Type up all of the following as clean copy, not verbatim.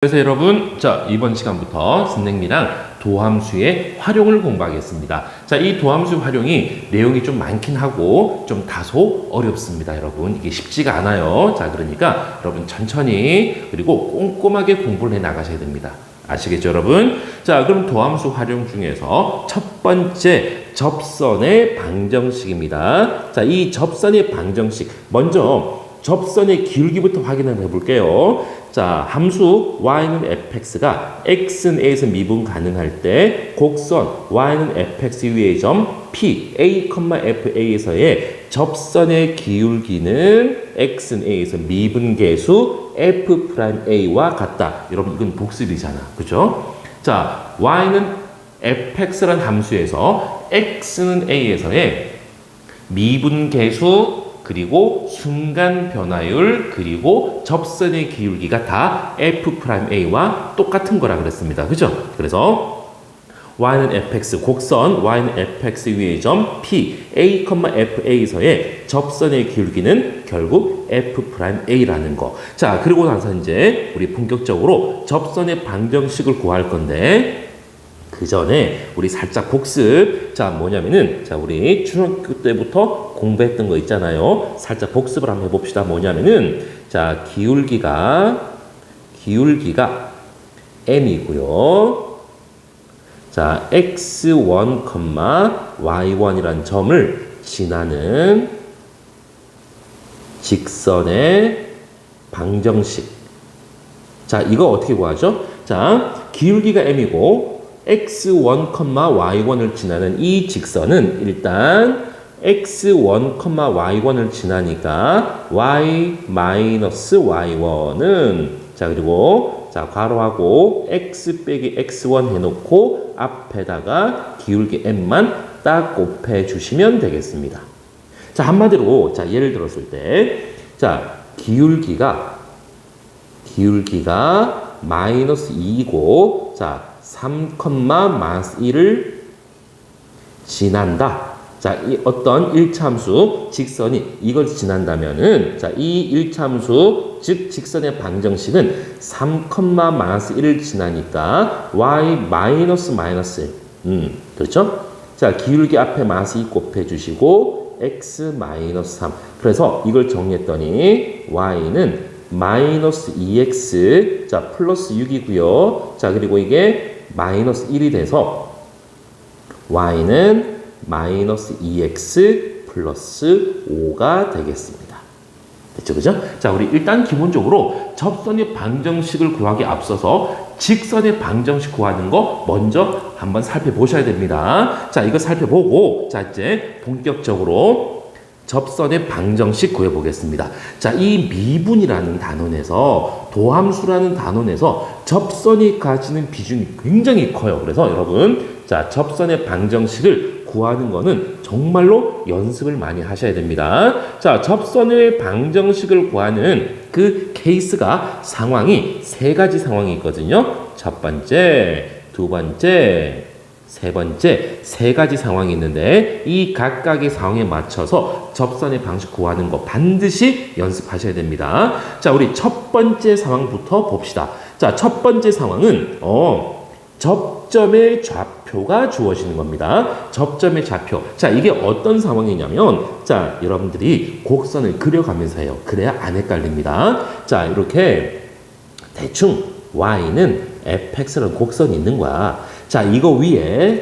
그래서 여러분, 자, 이번 시간부터 선생님이랑 도함수의 활용을 공부하겠습니다. 자, 이 도함수 활용이 내용이 좀 많긴 하고 좀 다소 어렵습니다, 여러분. 이게 쉽지가 않아요. 자, 그러니까 여러분 천천히 그리고 꼼꼼하게 공부를 해 나가셔야 됩니다. 아시겠죠, 여러분? 자, 그럼 도함수 활용 중에서 첫 번째 접선의 방정식입니다. 자, 이 접선의 방정식 먼저 접선의 기울기부터 확인을 해볼게요. 자, 함수 y는 fx가 x는 a에서 미분 가능할 때 곡선 y는 fx 위의 점 p a, fa에서의 접선의 기울기는 x는 a에서 미분 계수 f'a와 같다. 여러분 이건 복습이잖아. 그죠? 자, y는 fx란 함수에서 x는 a에서의 미분 계수 그리고 순간 변화율 그리고 접선의 기울기가 다 f'a와 똑같은 거라 그랬습니다. 그죠? 그래서 y는 fx 곡선 y는 fx 위의 점 p a, fa에서의 접선의 기울기는 결국 f'a라는 거. 자, 그리고 나서 이제 우리 본격적으로 접선의 방정식을 구할 건데 그 전에 우리 살짝 복습. 자, 뭐냐면은 자, 우리 중학교 때부터 공부했던 거 있잖아요. 살짝 복습을 한번 해봅시다. 뭐냐면은 자, 기울기가 m이고요. 자, x1, y1이란 점을 지나는 직선의 방정식. 자, 이거 어떻게 구하죠? 자, 기울기가 m이고 x1, y1을 지나는 이 직선은 일단 x1, y1을 지나니까 y-y1은 자, 그리고 자, 괄호하고 x 빼기 x1 해놓고 앞에다가 기울기 m만 딱 곱해 주시면 되겠습니다. 자, 한마디로 자, 예를 들었을 때 자, 기울기가 마이너스 2이고 자, 3,-1을 지난다. 자, 이 어떤 일차함수 직선이 이걸 지난다면은 자, 이 일차함수 즉 직선의 방정식은 3,-1을 지나니까 y-1 그렇죠? 자, 기울기 앞에 마이너스 2 곱해 주시고 x-3 그래서 이걸 정리했더니 y는 마이너스 2x 자 플러스 6이고요. 자, 그리고 이게 마이너스 1이 돼서 y는 마이너스 2x 플러스 5가 되겠습니다. 됐죠? 그죠? 자, 우리 일단 기본적으로 접선의 방정식을 구하기 앞서서 직선의 방정식 구하는 거 먼저 한번 살펴보셔야 됩니다. 자, 이거 살펴보고 자, 이제 본격적으로 접선의 방정식 구해보겠습니다. 자, 이 미분이라는 단원에서 도함수라는 단원에서 접선이 가지는 비중이 굉장히 커요. 그래서 여러분 자, 접선의 방정식을 구하는 거는 정말로 연습을 많이 하셔야 됩니다. 자, 접선의 방정식을 구하는 그 케이스가 상황이 세 가지 상황이 있거든요. 첫 번째, 두 번째, 세 번째 세 가지 상황이 있는데 이 각각의 상황에 맞춰서 접선의 방식 구하는 거 반드시 연습하셔야 됩니다. 자, 우리 첫 번째 상황부터 봅시다. 자, 첫 번째 상황은 접점의 좌표가 주어지는 겁니다. 접점의 좌표. 자, 이게 어떤 상황이냐면 자, 여러분들이 곡선을 그려가면서 해요. 그래야 안 헷갈립니다. 자, 이렇게 대충 y는 fx라는 곡선이 있는 거야. 자, 이거 위에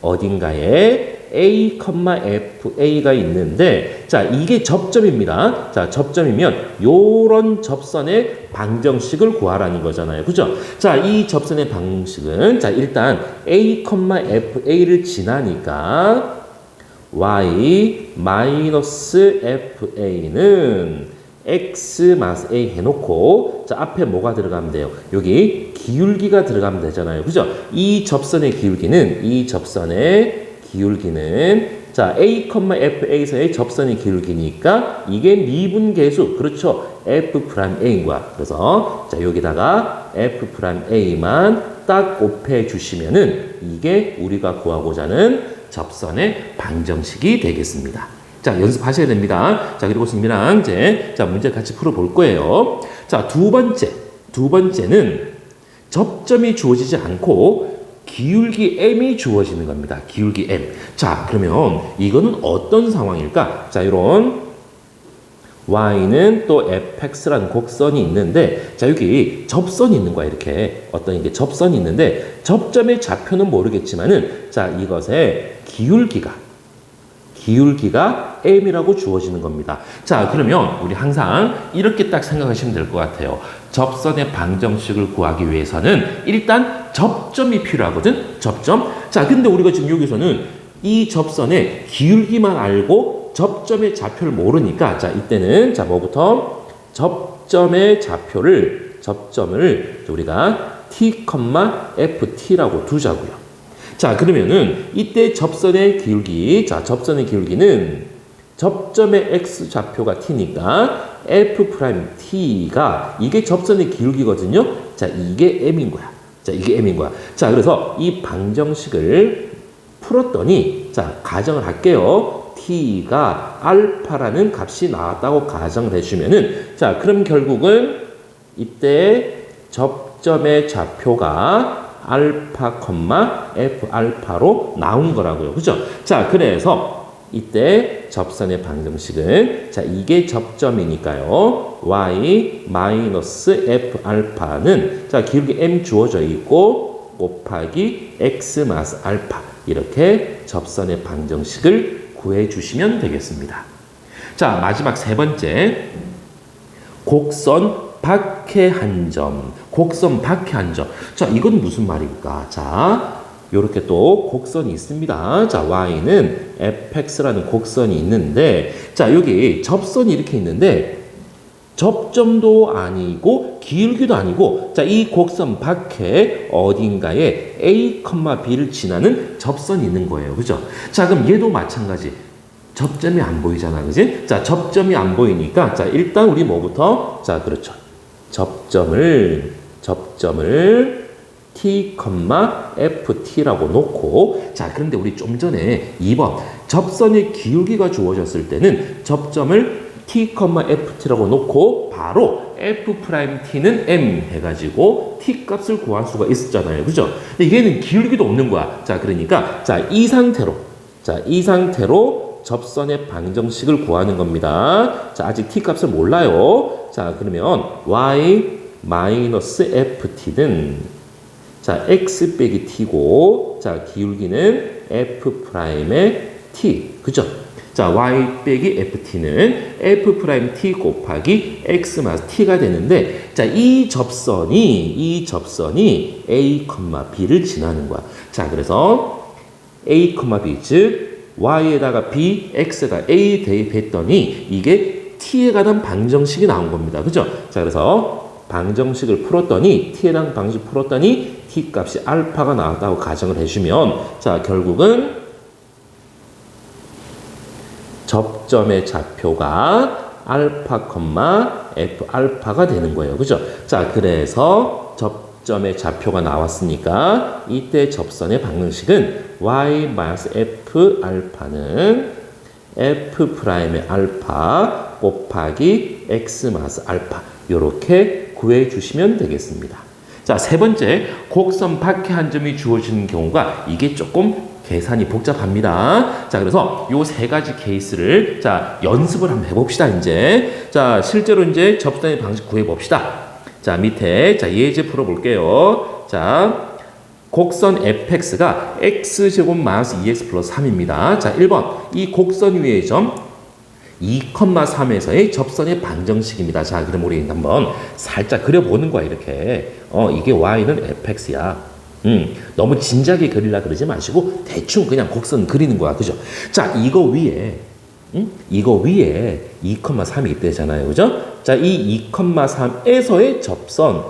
어딘가에 a, fa가 있는데 자, 이게 접점입니다. 자, 접점이면 요런 접선의 방정식을 구하라는 거잖아요. 그죠? 자, 이 접선의 방식은 자, 일단 a, fa를 지나니까 y-fa는 x-a 해놓고 자, 앞에 뭐가 들어가면 돼요? 여기 기울기가 들어가면 되잖아요. 그죠? 이 접선의 기울기는 자, a, fa에서의 접선의 기울기니까 이게 미분계수 그렇죠? f'a인 거야. 그래서 자, 여기다가 f'a만 딱 곱해 주시면은 이게 우리가 구하고자 하는 접선의 방정식이 되겠습니다. 자, 연습하셔야 됩니다. 자, 그리고 선생님이랑 이제 자, 문제 같이 풀어볼 거예요. 자, 두 번째 두 번째는 접점이 주어지지 않고 기울기 m이 주어지는 겁니다. 기울기 m. 자, 그러면 이거는 어떤 상황일까? 자, 이런 y는 또 fx라는 곡선이 있는데, 자, 여기 접선이 있는 거야. 이렇게 어떤 이게 접선이 있는데, 접점의 좌표는 모르겠지만은, 자, 이것의 기울기가 m이라고 주어지는 겁니다. 자, 그러면 우리 항상 이렇게 딱 생각하시면 될 것 같아요. 접선의 방정식을 구하기 위해서는 일단 접점이 필요하거든. 접점. 자, 근데 우리가 지금 여기서는 이 접선의 기울기만 알고 접점의 좌표를 모르니까, 자, 이때는 자, 뭐부터 접점의 좌표를 우리가 t, ft라고 두자고요. 자, 그러면은 이때 접선의 기울기, 자, 접선의 기울기는 접점의 x 좌표가 t니까 f't가 이게 접선의 기울기거든요. 자, 이게 m인 거야. 자, 이게 m인 거야. 자, 그래서 이 방정식을 풀었더니, 자, 가정을 할게요. t가 알파라는 값이 나왔다고 가정을 해주면은, 자, 그럼 결국은 이때 접점의 좌표가 알파, f 알파로 나온 거라고요. 그죠? 자, 그래서 이때 접선의 방정식은, 자, 이게 접점이니까요. y 마이너스 f 알파는, 자, 기울기 m 주어져 있고, 곱하기 x 마스 알파. 이렇게 접선의 방정식을 구해 주시면 되겠습니다. 자, 마지막 세 번째. 곡선 밖의 한 점. 곡선 밖의 한 점. 자, 이건 무슨 말입니까? 자, 요렇게 또 곡선이 있습니다. 자, y는 fx라는 곡선이 있는데, 자, 여기 접선이 이렇게 있는데, 접점도 아니고 기울기도 아니고, 자, 이 곡선 밖에 어딘가에 a, b를 지나는 접선이 있는 거예요. 그죠? 자, 그럼 얘도 마찬가지. 접점이 안 보이잖아. 그지? 자, 접점이 안 보이니까, 자, 일단 우리 뭐부터? 자, 그렇죠. 접점을 t, ft라고 놓고, 자, 그런데 우리 좀 전에 2번 접선의 기울기가 주어졌을 때는 접점을 t, ft라고 놓고 바로 f't는 m 해가지고 t 값을 구할 수가 있었잖아요. 그죠? 근데 얘는 기울기도 없는 거야. 자, 그러니까, 자, 이 상태로 접선의 방정식을 구하는 겁니다. 자, 아직 t 값을 몰라요. 자, 그러면 y 마이너스 ft는, 자, x 빼기 t고, 자, 기울기는 f'의 t. 그죠? 자, y 빼기 ft는 f't 곱하기 x 마이너스 t가 되는데, 자, 이 접선이 a, b를 지나는 거야. 자, 그래서 a, b, 즉 y에다가 b, x에다 a 대입했더니 이게 t에 관한 방정식이 나온 겁니다. 그죠? 자, 그래서 방정식을 풀었더니 t에 대한 방정식 풀었더니 t 값이 알파가 나왔다고 가정을 해주면, 자, 결국은 접점의 좌표가 알파, f 알파가 되는 거예요. 그죠? 자, 그래서 접점의 좌표가 나왔으니까 이때 접선의 방정식은 y 마이너스 f 알파는 f'의 알파 곱하기 x 마이너스 알파. 요렇게 구해 주시면 되겠습니다. 자, 세 번째, 곡선 밖의 한 점이 주어지는 경우가 이게 조금 계산이 복잡합니다. 자, 그래서 요 세 가지 케이스를, 자, 연습을 한번 해봅시다, 이제. 자, 실제로 이제 접선의 방식 구해봅시다. 자, 밑에, 자, 예제 풀어볼게요. 자, 곡선 fx가 x제곱 마이너스 2x 플러스 3입니다. 자, 1번. 이 곡선 위의 점 2,3에서의 접선의 방정식입니다. 자, 그럼 우리 한번 살짝 그려보는 거야, 이렇게. 이게 y는 fx야. 너무 진지하게 그리려 그러지 마시고 대충 그냥 곡선 그리는 거야. 그죠? 자, 이거 위에 2,3이 있대잖아요. 그죠? 자, 이 2,3에서의 접선,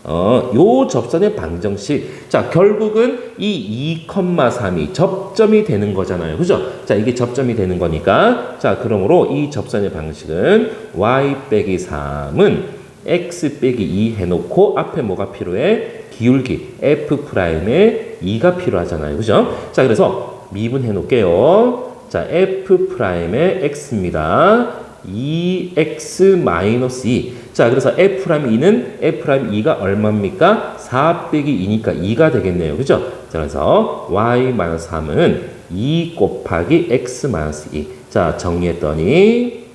요 접선의 방정식. 자, 결국은 이 2,3이 접점이 되는 거잖아요. 그죠? 자, 이게 접점이 되는 거니까. 자, 그러므로 이 접선의 방식은 y 빼기 3은 x 빼기 2 해놓고 앞에 뭐가 필요해? 기울기 f'의 2가 필요하잖아요. 그죠? 자, 그래서 미분해 놓을게요. 자, f'의 x입니다. 2x 마이너스 2. 자, 그래서 F'2는 F'2가 얼마입니까? 4 빼기 2니까 2가 되겠네요. 그죠? 자, 그래서 y 마이너스 3은 2 곱하기 x 마이너스 2. 자, 정리했더니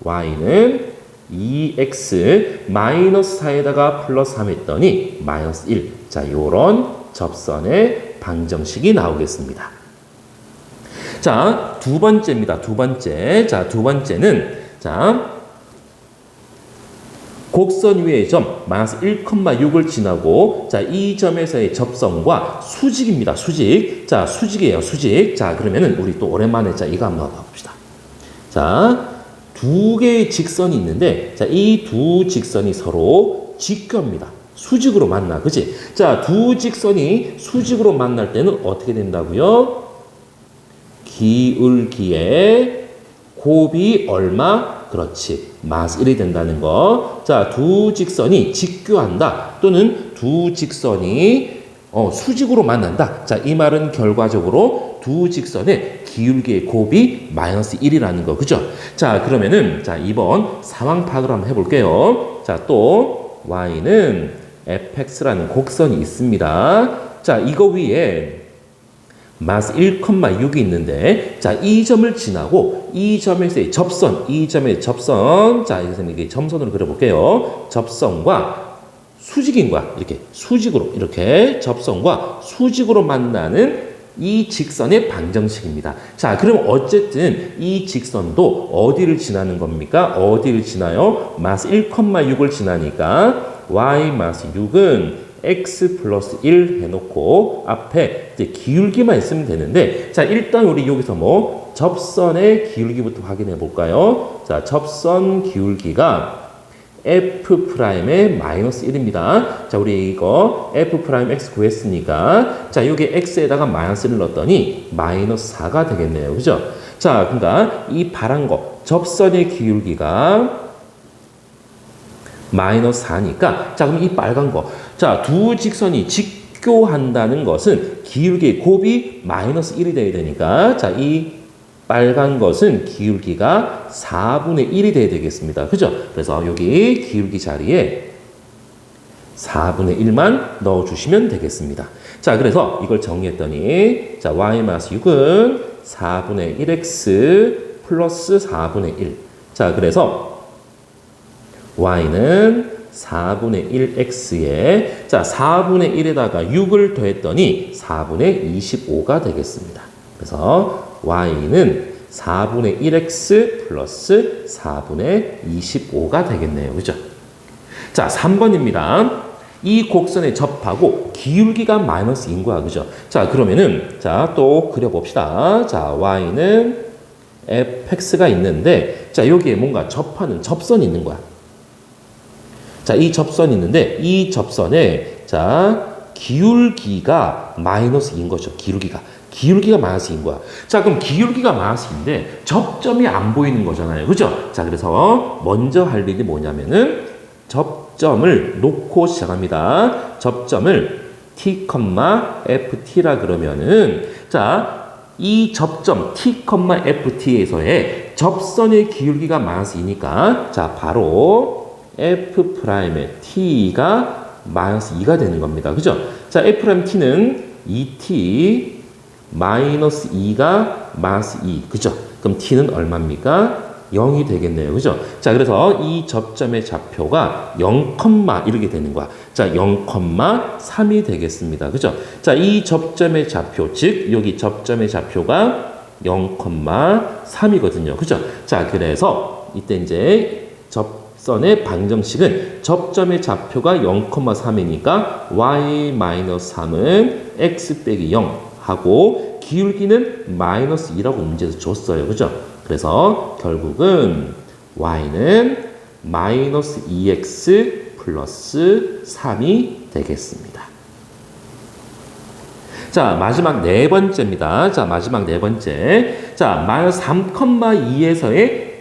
y는 2x 마이너스 4에다가 플러스 3 했더니 마이너스 1. 자, 요런 접선의 방정식이 나오겠습니다. 자, 두 번째입니다. 두 번째. 자, 두 번째는, 자, 곡선 위의 점, 마이너스 1,6을 지나고, 자, 이 점에서의 접선과 수직입니다. 수직. 자, 수직이에요. 수직. 자, 그러면은 우리 또 오랜만에 자, 이거 한번 봐봅시다. 자, 두 개의 직선이 있는데, 자, 이 두 직선이 서로 직교입니다. 수직으로 만나. 그치? 자, 두 직선이 수직으로 만날 때는 어떻게 된다고요? 기울기의 곱이 얼마? 그렇지. 마이너스 1이 된다는 거. 자, 두 직선이 직교한다. 또는 두 직선이 수직으로 만난다. 자, 이 말은 결과적으로 두 직선의 기울기의 곱이 마이너스 1이라는 거. 그죠? 자, 그러면은, 자, 2번 상황 파악을 한번 해볼게요. 자, 또, y는 fx라는 곡선이 있습니다. 자, 이거 위에 마이너스 1,6이 있는데, 자, 이 점을 지나고, 이 점에서의 접선, 이 점의 접선, 자, 여기서 이게 점선으로 그려볼게요. 접선과 수직인 거야. 이렇게 수직으로, 이렇게 접선과 수직으로 만나는 이 직선의 방정식입니다. 자, 그럼 어쨌든 이 직선도 어디를 지나는 겁니까? 어디를 지나요? 마이너스 1,6을 지나니까 y 마이너스 6은 x 플러스 1 해놓고 앞에 이제 기울기만 있으면 되는데, 자, 일단 우리 여기서 뭐 접선의 기울기부터 확인해 볼까요? 자, 접선 기울기가 F'의 마이너스 1입니다. 자, 우리 이거 F'X 구했으니까, 자, 여기 X에다가 마이너스 1을 넣었더니 마이너스 4가 되겠네요. 그죠? 자, 그러니까 이 파란 거, 접선의 기울기가 마이너스 4니까, 자, 그럼 이 빨간 거. 자, 두 직선이 직교한다는 것은 기울기의 곱이 마이너스 1이 돼야 되니까, 자, 이 빨간 것은 기울기가 4분의 1이 돼야 되겠습니다. 그죠? 그래서 여기 기울기 자리에 4분의 1만 넣어주시면 되겠습니다. 자, 그래서 이걸 정리했더니, 자, y-6은 4분의 1x 플러스 4분의 1. 자, 그래서 y는 4분의 1x에, 자, 4분의 1에다가 6을 더했더니 4분의 25가 되겠습니다. 그래서 y는 4분의 1x 플러스 4분의 25가 되겠네요. 그죠? 자, 3번입니다. 이 곡선에 접하고 기울기가 마이너스 2인 거야. 그죠? 자, 그러면은, 자, 또 그려봅시다. 자, y는 fx가 있는데, 자, 여기에 뭔가 접하는 접선이 있는 거야. 자, 이 접선이 있는데, 이 접선에, 자, 기울기가 마이너스 2인 거죠. 기울기가 마이너스인 거야. 자, 그럼 기울기가 마이너스인데 접점이 안 보이는 거잖아요. 그죠? 자, 그래서 먼저 할 일이 뭐냐면은 접점을 놓고 시작합니다. 접점을 t, ft라 그러면은, 자, 이 접점 t, ft에서의 접선의 기울기가 마이너스 2니까, 자, 바로 f'의 t가 마이너스 2가 되는 겁니다. 그죠? 자, f't는 2t 마이너스 2가 마이너스 2. 그죠? 그럼 t는 얼마입니까? 0이 되겠네요. 그죠? 자, 그래서 이 접점의 좌표가 0, 이렇게 되는 거야. 자, 0,3이 되겠습니다. 그죠? 자, 이 접점의 좌표, 즉, 여기 접점의 좌표가 0,3이거든요. 그죠? 자, 그래서 이때 이제 접선의 방정식은 접점의 좌표가 0,3이니까 y-3은 x 빼기 0 하고 기울기는 마이너스 2라고 문제에서 줬어요. 그죠? 그래서 결국은 y는 마이너스 2x 플러스 3이 되겠습니다. 자, 마지막 네 번째입니다. 자, 마지막 네 번째. 자, 마이너스 3,2에서의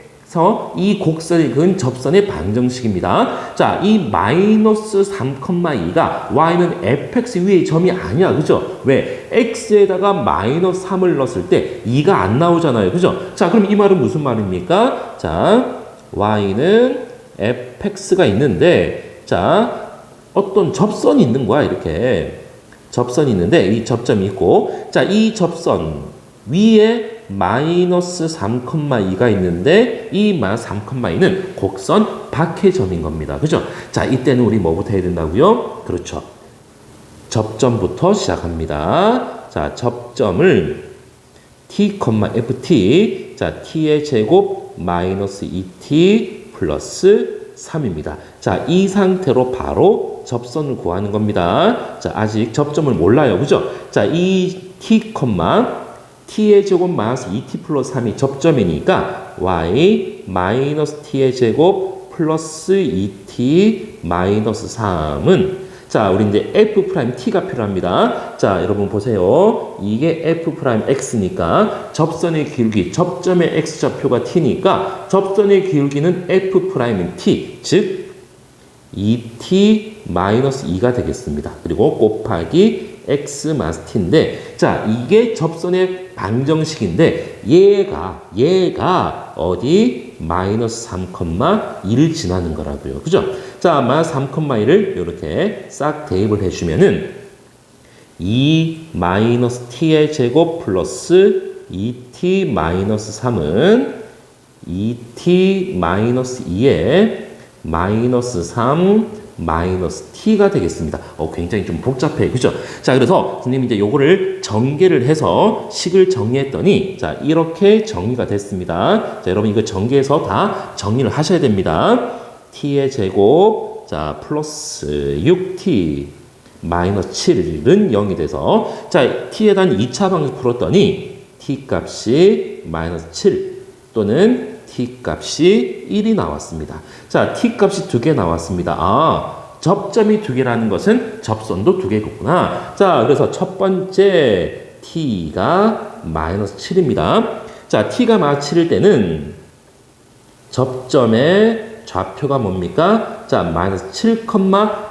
이 곡선이 그은 접선의 방정식입니다. 자, 이 마이너스 3,2가 y는 fx 위의 점이 아니야. 그죠? 왜? x에다가 마이너스 3을 넣었을 때 2가 안 나오잖아요. 그죠? 자, 그럼 이 말은 무슨 말입니까? 자, y는 fx가 있는데, 자, 어떤 접선이 있는 거야, 이렇게. 접선이 있는데, 이 접점이 있고, 자, 이 접선 위에 마이너스 3,2가 있는데, 이 3,2는 곡선 박해점인 겁니다. 그죠? 자, 이때는 우리 뭐부터 해야 된다고요? 그렇죠. 접점부터 시작합니다. 자, 접점을 t, ft, 자, t의 제곱 마이너스 2t 플러스 3입니다. 자, 이 상태로 바로 접선을 구하는 겁니다. 자, 아직 접점을 몰라요. 그죠? 자, 이 t, t의 제곱 마이너스 2t 플러스 3이 접점이니까 y 마이너스 t의 제곱 플러스 2t 마이너스 3은 자, 우리 이제 f't가 필요합니다. 자, 여러분 보세요. 이게 f'x니까 접선의 기울기, 접점의 x좌표가 t니까 접선의 기울기는 f't, 즉 2t-2가 되겠습니다. 그리고 곱하기 x 마이너스 t인데, 자, 이게 접선의 방정식인데 얘가 어디 마이너스 3,1을 지나는 거라고요. 그죠? 자, 마이너스 3,1을 이렇게 싹 대입을 해주면은 2 마이너스 t의 제곱 플러스 2t 마이너스 3은 2t 마이너스 2에 마이너스 3 마이너스 t가 되겠습니다. 굉장히 좀 복잡해. 그죠? 자, 그래서 선생님이 이제 요거를 전개를 해서 식을 정리했더니, 자, 이렇게 정리가 됐습니다. 자, 여러분 이거 전개해서 다 정리를 하셔야 됩니다. t의 제곱, 자, 플러스 6t 마이너스 7은 0이 돼서, 자, t에 대한 2차 방식 풀었더니 t 값이 마이너스 7 또는 t 값이 1이 나왔습니다. 자, t 값이 2개 나왔습니다. 아, 접점이 2개라는 것은 접선도 2개구나. 자, 그래서 첫 번째 t가 마이너스 7입니다. 자, t가 마이너스 7일 때는 접점의 좌표가 뭡니까? 자, 마이너스 7,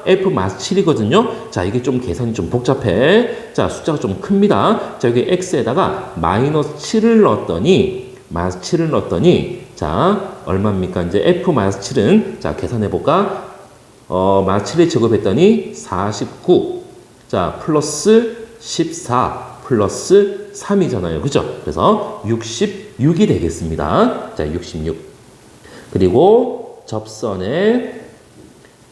f 마이너스 7이거든요. 자, 이게 좀 계산이 좀 복잡해. 자, 숫자가 좀 큽니다. 자, 여기 x에다가 마이너스 7을 넣었더니, 자, 얼마입니까? 이제 f-7은, 자, 계산해볼까? 마이너스 7에 제곱했더니 49. 자, 플러스 14 플러스 3이잖아요. 그죠? 그래서 66이 되겠습니다. 자, 66. 그리고 접선의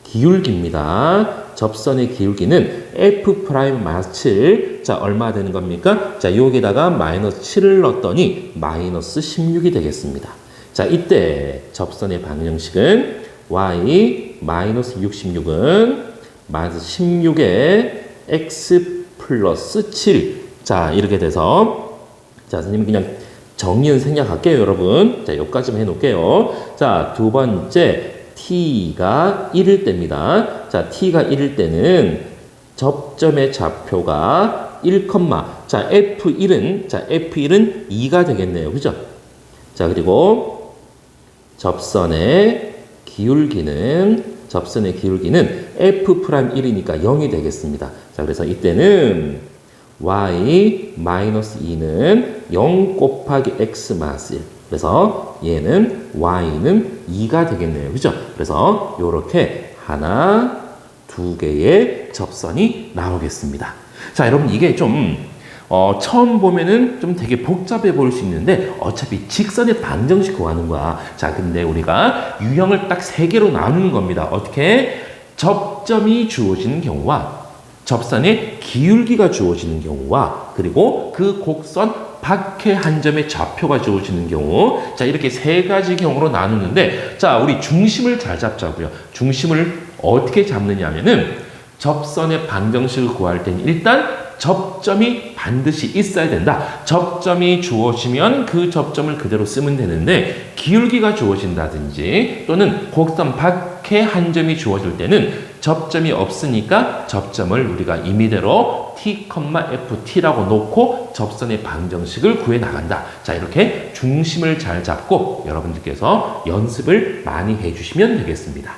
기울기입니다. 접선의 기울기는 f'-7. 자, 얼마 되는 겁니까? 자, 여기다가 마이너스 7을 넣었더니 마이너스 16이 되겠습니다. 자, 이때 접선의 방정식은 y 마이너스 66은 마이너스 16에 x 플러스 7. 자, 이렇게 돼서, 자, 선생님 그냥 정리는 생략할게요, 여러분. 자, 여기까지만 해놓을게요. 자, 두 번째, t가 1일 때입니다. 자, t가 1일 때는 접점의 좌표가 1, 자, F1은 2가 되겠네요. 그죠? 자, 그리고 접선의 기울기는 F'1이니까 0이 되겠습니다. 자, 그래서 이때는 y-2는 0 곱하기 x 마이너스 1. 그래서 얘는 y는 2가 되겠네요. 그죠? 그래서 요렇게 하나, 두 개의 접선이 나오겠습니다. 자, 여러분 이게 좀 처음 보면은 좀 되게 복잡해 보일 수 있는데 어차피 직선의 방정식 구하는 거야. 자, 근데 우리가 유형을 딱 3개로 나누는 겁니다. 어떻게? 접점이 주어지는 경우와 접선의 기울기가 주어지는 경우와 그리고 그 곡선 밖의 한 점의 좌표가 주어지는 경우, 자, 이렇게 3가지 경우로 나누는데, 자, 우리 중심을 잘 잡자고요. 중심을 어떻게 잡느냐면은 접선의 방정식을 구할 때는 일단 접점이 반드시 있어야 된다. 접점이 주어지면 그 접점을 그대로 쓰면 되는데, 기울기가 주어진다든지 또는 곡선 밖의 한 점이 주어질 때는 접점이 없으니까 접점을 우리가 임의대로 t, ft라고 놓고 접선의 방정식을 구해 나간다. 자, 이렇게 중심을 잘 잡고 여러분들께서 연습을 많이 해주시면 되겠습니다.